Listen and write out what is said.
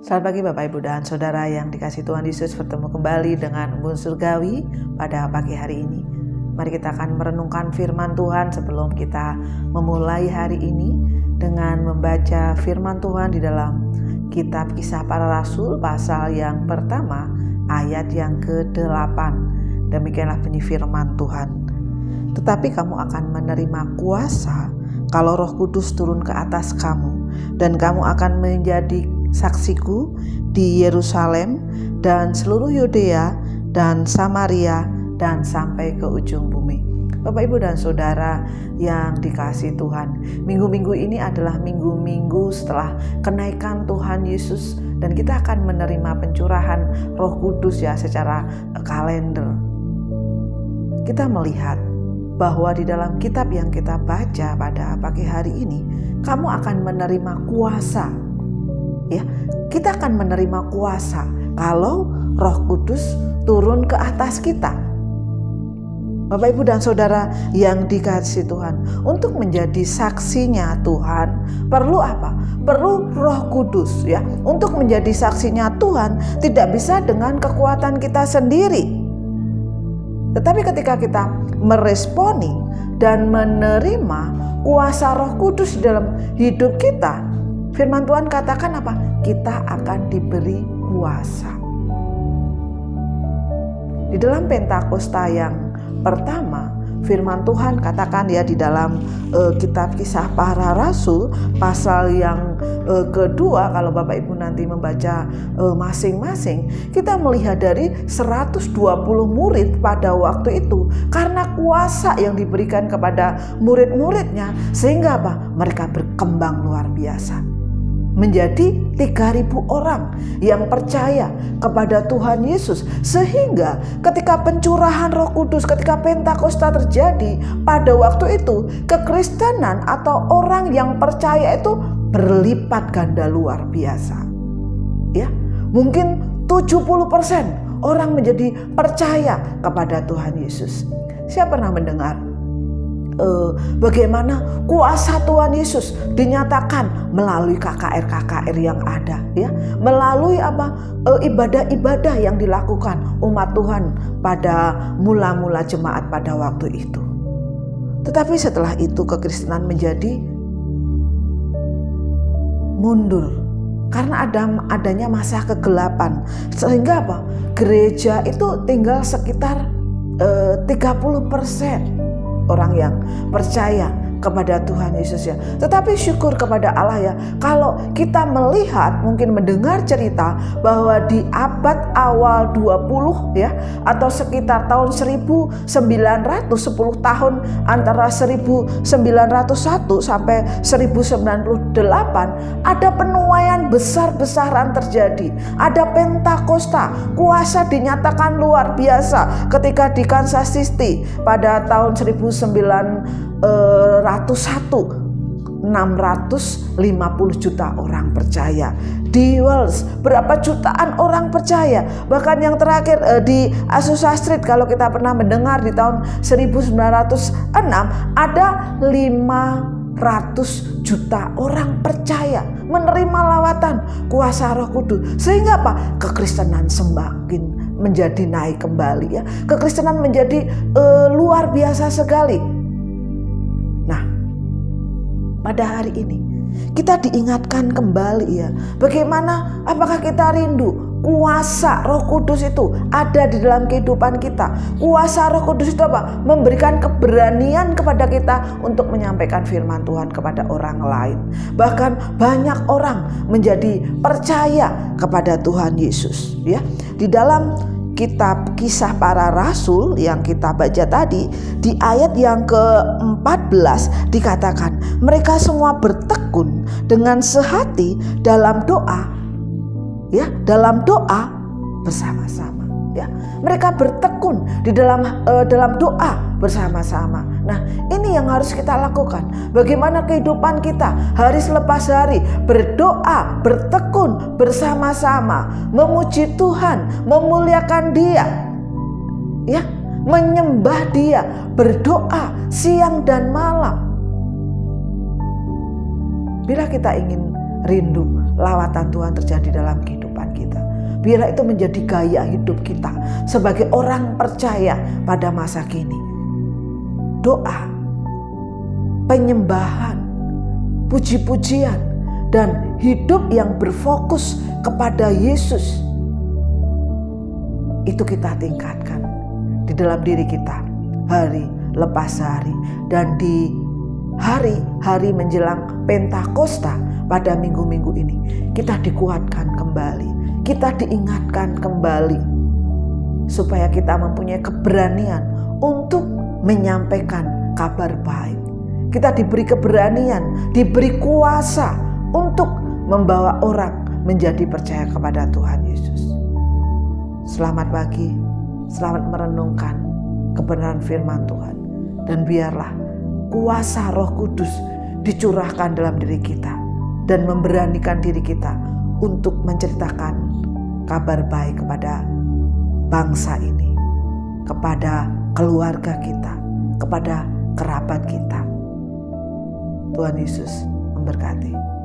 Selamat pagi Bapak Ibu dan Saudara yang dikasihi Tuhan Yesus, bertemu kembali dengan Embun Surgawi pada pagi hari ini. Mari kita akan merenungkan firman Tuhan sebelum kita memulai hari ini dengan membaca firman Tuhan di dalam kitab Kisah Para Rasul pasal yang pertama ayat yang ke-8. Demikianlah bunyi firman Tuhan. Tetapi kamu akan menerima kuasa kalau Roh Kudus turun ke atas kamu, dan kamu akan menjadi saksiku di Yerusalem dan seluruh Yudea dan Samaria dan sampai ke ujung bumi. Bapak Ibu dan Saudara yang dikasihi Tuhan, minggu-minggu ini adalah minggu-minggu setelah kenaikan Tuhan Yesus, dan kita akan menerima pencurahan Roh Kudus ya secara kalender. Kita melihat bahwa di dalam kitab yang kita baca pada pagi hari ini, kamu akan menerima kuasa. Ya, kita akan menerima kuasa kalau Roh Kudus turun ke atas kita. Bapak Ibu dan Saudara yang dikasihi Tuhan, untuk menjadi saksinya Tuhan perlu apa? Perlu Roh Kudus ya. Untuk menjadi saksinya Tuhan tidak bisa dengan kekuatan kita sendiri. Tetapi ketika kita meresponi dan menerima kuasa Roh Kudus dalam hidup kita, firman Tuhan katakan apa? Kita akan diberi kuasa. Di dalam Pentakosta yang pertama, firman Tuhan katakan ya di dalam kitab Kisah Para Rasul pasal yang kedua, kalau Bapak Ibu nanti membaca masing-masing, kita melihat dari 120 murid pada waktu itu, karena kuasa yang diberikan kepada murid-muridnya, sehingga apa? Mereka berkembang luar biasa. Menjadi 3.000 orang yang percaya kepada Tuhan Yesus. Sehingga ketika pencurahan Roh Kudus, ketika Pentakosta terjadi pada waktu itu, kekristenan atau orang yang percaya itu berlipat ganda luar biasa. Ya, mungkin 70% orang menjadi percaya kepada Tuhan Yesus. Saya pernah mendengar bagaimana kuasa Tuhan Yesus dinyatakan melalui KKR yang ada ya, melalui ibadah-ibadah yang dilakukan umat Tuhan pada mula-mula jemaat pada waktu itu. Tetapi setelah itu kekristenan menjadi mundur karena adanya masa kegelapan, sehingga apa? Gereja itu tinggal sekitar 30% orang yang percaya kepada Tuhan Yesus ya. Tetapi syukur kepada Allah ya, kalau kita melihat, mungkin mendengar cerita bahwa di abad awal 20 ya, atau sekitar tahun 1900, 10 tahun antara 1901 sampai 1098, ada penuaian besar-besaran terjadi. Ada Pentakosta, kuasa dinyatakan luar biasa ketika di Kansas City pada tahun 1901, 650 juta orang percaya. Di Wales berapa jutaan orang percaya. Bahkan yang terakhir di Azusa Street, kalau kita pernah mendengar, di tahun 1906 ada 500 juta orang percaya menerima lawatan kuasa Roh Kudus. Sehingga apa? Kekristenan semakin menjadi naik kembali ya. Kekristenan menjadi luar biasa sekali. Nah, pada hari ini kita diingatkan kembali ya, bagaimana, apakah kita rindu kuasa Roh Kudus itu ada di dalam kehidupan kita? Kuasa Roh Kudus itu apa? Memberikan keberanian kepada kita untuk menyampaikan firman Tuhan kepada orang lain. Bahkan banyak orang menjadi percaya kepada Tuhan Yesus ya. Di dalam kitab Kisah Para Rasul yang kita baca tadi, di ayat yang ke-14 dikatakan, mereka semua bertekun dengan sehati dalam doa ya, dalam doa bersama-sama ya. Mereka bertekun di dalam doa bersama-sama. Nah, ini yang harus kita lakukan. Bagaimana kehidupan kita hari selepas hari berdoa, bertekun bersama-sama, memuji Tuhan, memuliakan Dia, ya, menyembah Dia, berdoa siang dan malam. Bila kita ingin rindu lawatan Tuhan terjadi dalam kehidupan kita. Biarlah itu menjadi gaya hidup kita sebagai orang percaya pada masa kini. Doa, penyembahan, puji-pujian, dan hidup yang berfokus kepada Yesus, itu kita tingkatkan di dalam diri kita hari lepas hari. Dan di hari-hari menjelang Pentakosta pada minggu-minggu ini, kita dikuatkan kembali, kita diingatkan kembali, supaya kita mempunyai keberanian untuk menyampaikan kabar baik. Kita diberi keberanian, diberi kuasa untuk membawa orang menjadi percaya kepada Tuhan Yesus. Selamat pagi, selamat merenungkan kebenaran firman Tuhan. Dan biarlah kuasa Roh Kudus dicurahkan dalam diri kita dan memberanikan diri kita untuk menceritakan kabar baik kepada bangsa ini, kepada keluarga kita, kepada kerabat kita. Tuhan Yesus memberkati.